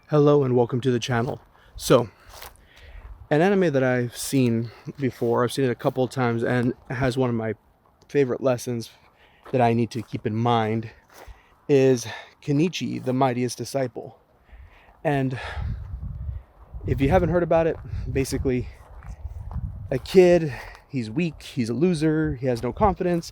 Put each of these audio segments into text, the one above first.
Hello and welcome to the channel. So, an anime that I've seen before, I've seen it a couple of times, and it has one of my favorite lessons that I need to keep in mind is Kenichi, the Mightiest Disciple. And if you haven't heard about it, basically a kid, he's weak, he's a loser, he has no confidence,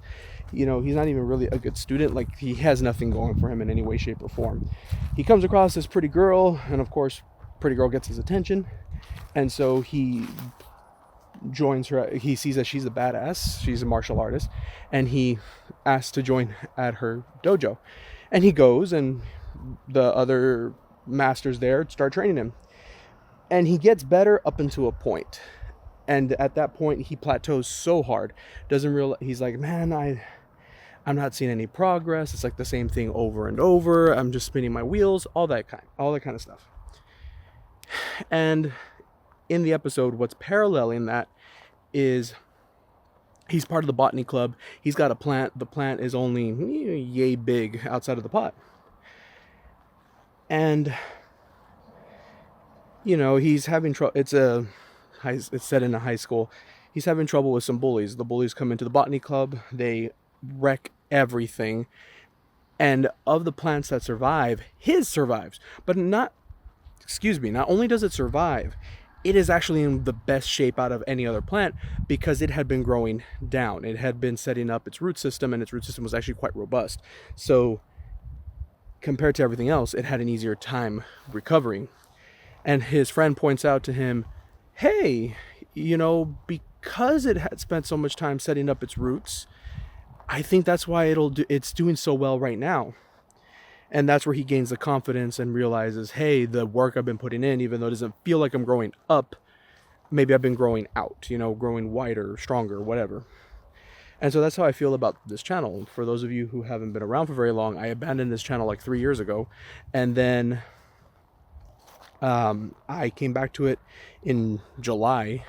he's not even really a good student, like he has nothing going for him in any way, shape, or form. He comes across this pretty girl, and of course, pretty girl gets his attention, and so he joins her. He sees that she's a badass, she's a martial artist, and he asks to join at her dojo. And he goes, and the other masters there start training him, and he gets better up until a point. And at that point, he plateaus so hard, doesn't realize. He's like, man, I'm not seeing any progress. It's like the same thing over and over. I'm just spinning my wheels, all that kind of stuff. And in the episode, what's paralleling that is he's part of the botany club. He's got a plant. The plant is only yay big outside of the pot. And he's having trouble. It's set in a high school. He's having trouble with some bullies. The bullies come into the botany club. They wreck everything. And of the plants that survive, his survives. But not only does it survive, it is actually in the best shape out of any other plant because it had been growing down. It had been setting up its root system, and its root system was actually quite robust. So compared to everything else, it had an easier time recovering. And his friend points out to him, hey, because it had spent so much time setting up its roots, I think that's why it's doing so well right now. And that's where he gains the confidence and realizes, hey, the work I've been putting in, even though it doesn't feel like I'm growing up, maybe I've been growing out, growing wider, stronger, whatever. And so that's how I feel about this channel. For those of you who haven't been around for very long, I abandoned this channel like 3 years ago. And then I came back to it in July.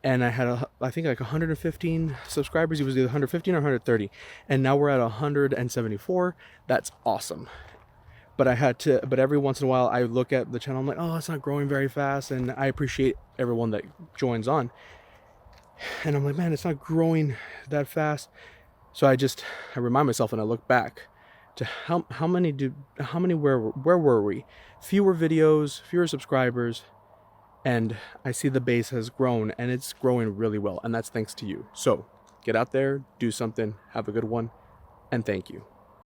And I had, I think, like 115 subscribers. It was either 115 or 130. And now we're at 174. That's awesome. But every once in a while, I look at the channel. I'm like, oh, it's not growing very fast. And I appreciate everyone that joins on. And I'm like, man, it's not growing that fast. So I remind myself, and I look back to how many where were we? Fewer videos, fewer subscribers. And I see the base has grown, and it's growing really well. And that's thanks to you. So get out there, do something, have a good one, and thank you.